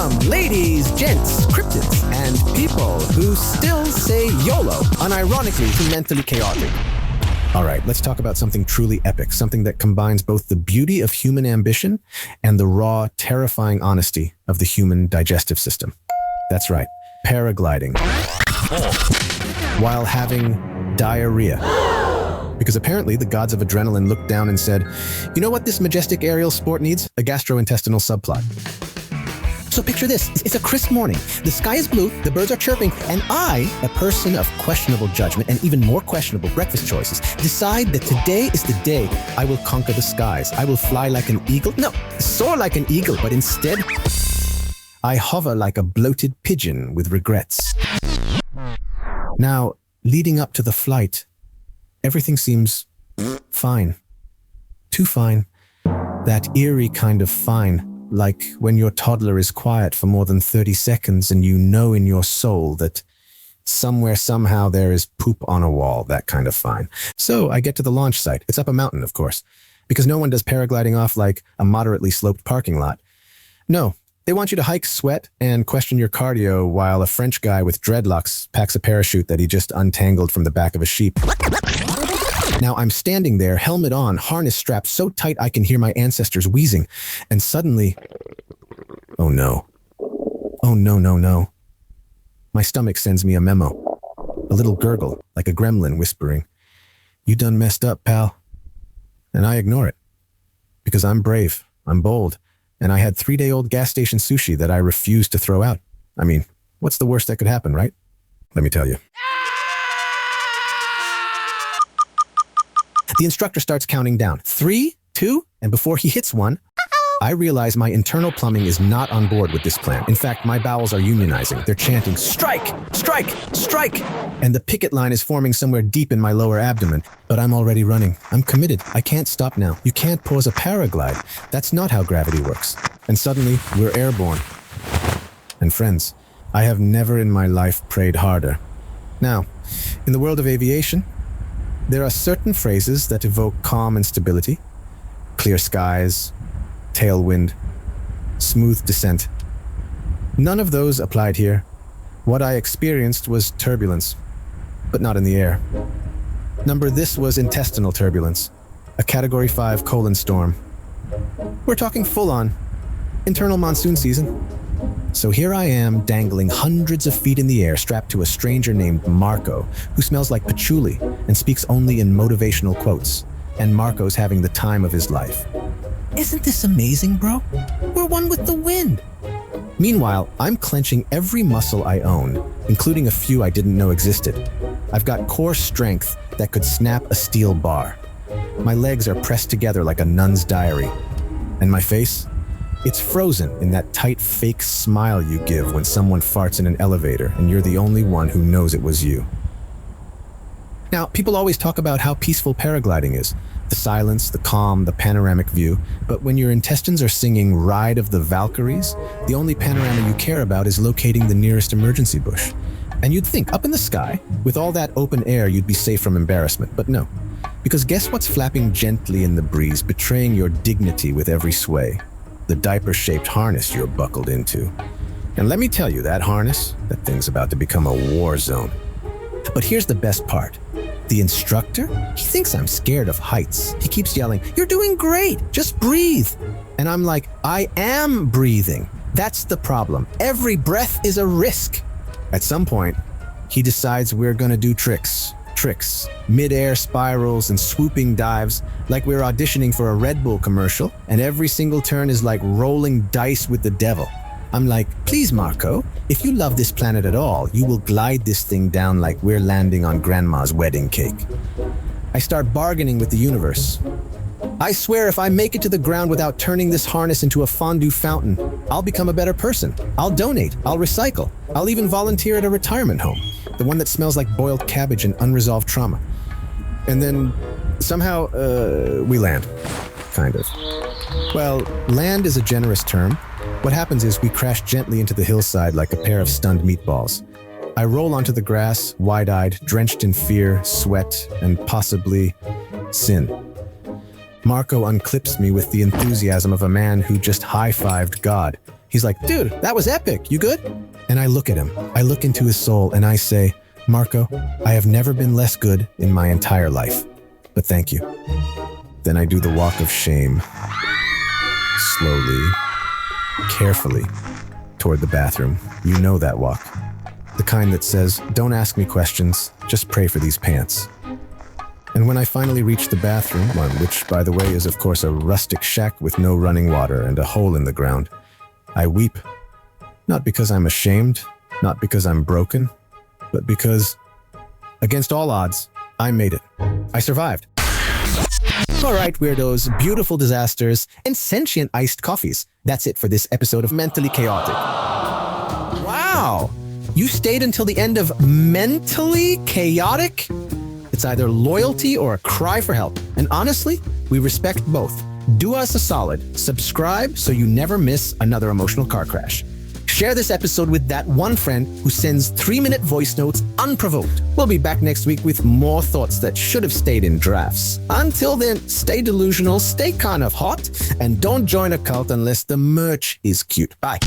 Welcome, ladies, gents, cryptids, and people who still say YOLO, unironically to mentally chaotic. All right, let's talk about something truly epic, something that combines both the beauty of human ambition and the raw, terrifying honesty of the human digestive system. That's right, paragliding. While having diarrhea. Because apparently the gods of adrenaline looked down and said, you know what this majestic aerial sport needs? A gastrointestinal subplot. So picture this, it's a crisp morning. The sky is blue, the birds are chirping, and I, a person of questionable judgment and even more questionable breakfast choices, decide that today is the day I will conquer the skies. I will fly like an eagle. No, soar like an eagle, but instead, I hover like a bloated pigeon with regrets. Now, leading up to the flight, everything seems fine. Too fine. That eerie kind of fine. Like when your toddler is quiet for more than 30 seconds and you know in your soul that somewhere, somehow there is poop on a wall, that kind of fine. So I get to the launch site. It's up a mountain, of course, because no one does paragliding off like a moderately sloped parking lot. No, they want you to hike, sweat, and question your cardio while a French guy with dreadlocks packs a parachute that he just untangled from the back of a sheep. Now I'm standing there, helmet on, harness strapped so tight I can hear my ancestors wheezing, and suddenly, oh no. Oh no. My stomach sends me a memo. A little gurgle, like a gremlin whispering, you done messed up, pal. And I ignore it. Because I'm brave, I'm bold, and I had 3-day-old gas station sushi that I refused to throw out. I mean, what's the worst that could happen, right? Let me tell you. The instructor starts counting down. 3, 2, and before he hits 1, I realize my internal plumbing is not on board with this plan. In fact, my bowels are unionizing. They're chanting, strike, strike, strike! And the picket line is forming somewhere deep in my lower abdomen. But I'm already running. I'm committed. I can't stop now. You can't pause a paraglide. That's not how gravity works. And suddenly, we're airborne. And friends, I have never in my life prayed harder. Now, in the world of aviation, there are certain phrases that evoke calm and stability. Clear skies, tailwind, smooth descent. None of those applied here. What I experienced was turbulence, but not in the air. This was intestinal turbulence, a Category 5 colon storm. We're talking full-on, internal monsoon season. So here I am, dangling hundreds of feet in the air, strapped to a stranger named Marco, who smells like patchouli and speaks only in motivational quotes. And Marco's having the time of his life. Isn't this amazing, bro? We're one with the wind. Meanwhile, I'm clenching every muscle I own, including a few I didn't know existed. I've got core strength that could snap a steel bar. My legs are pressed together like a nun's diary. And my face? It's frozen in that tight fake smile you give when someone farts in an elevator and you're the only one who knows it was you. Now, people always talk about how peaceful paragliding is. The silence, the calm, the panoramic view. But when your intestines are singing Ride of the Valkyries, the only panorama you care about is locating the nearest emergency bush. And you'd think up in the sky, with all that open air, you'd be safe from embarrassment. But no. Because guess what's flapping gently in the breeze, betraying your dignity with every sway? The diaper-shaped harness you're buckled into. And let me tell you, that harness, that thing's about to become a war zone. But here's the best part. The instructor, he thinks I'm scared of heights. He keeps yelling, you're doing great, just breathe. And I'm like, I am breathing. That's the problem. Every breath is a risk. At some point, he decides we're gonna do tricks, mid-air spirals and swooping dives like we're auditioning for a Red Bull commercial, and every single turn is like rolling dice with the devil. I'm like, please, Marco, if you love this planet at all, you will glide this thing down like we're landing on grandma's wedding cake. I start bargaining with the universe. I swear if I make it to the ground without turning this harness into a fondue fountain, I'll become a better person. I'll donate, I'll recycle, I'll even volunteer at a retirement home, the one that smells like boiled cabbage and unresolved trauma. And then somehow, we land, kind of. Well, land is a generous term. What happens is we crash gently into the hillside like a pair of stunned meatballs. I roll onto the grass, wide-eyed, drenched in fear, sweat, and possibly sin. Marco unclips me with the enthusiasm of a man who just high-fived God. He's like, dude, that was epic. You good? And I look at him. I look into his soul and I say, Marco, I have never been less good in my entire life. But thank you. Then I do the walk of shame. Slowly, carefully, toward the bathroom. You know that walk. The kind that says, don't ask me questions, just pray for these pants. And when I finally reach the bathroom, one which, by the way, is of course a rustic shack with no running water and a hole in the ground, I weep. Not because I'm ashamed, not because I'm broken, but because, against all odds, I made it. I survived. All right, weirdos, beautiful disasters, and sentient iced coffees. That's it for this episode of Mentally Chaotic. Wow! You stayed until the end of Mentally Chaotic? It's either loyalty or a cry for help. And honestly, we respect both. Do us a solid. Subscribe so you never miss another emotional car crash. Share this episode with that one friend who sends 3-minute voice notes unprovoked. We'll be back next week with more thoughts that should have stayed in drafts. Until then, stay delusional, stay kind of hot, and don't join a cult unless the merch is cute. Bye.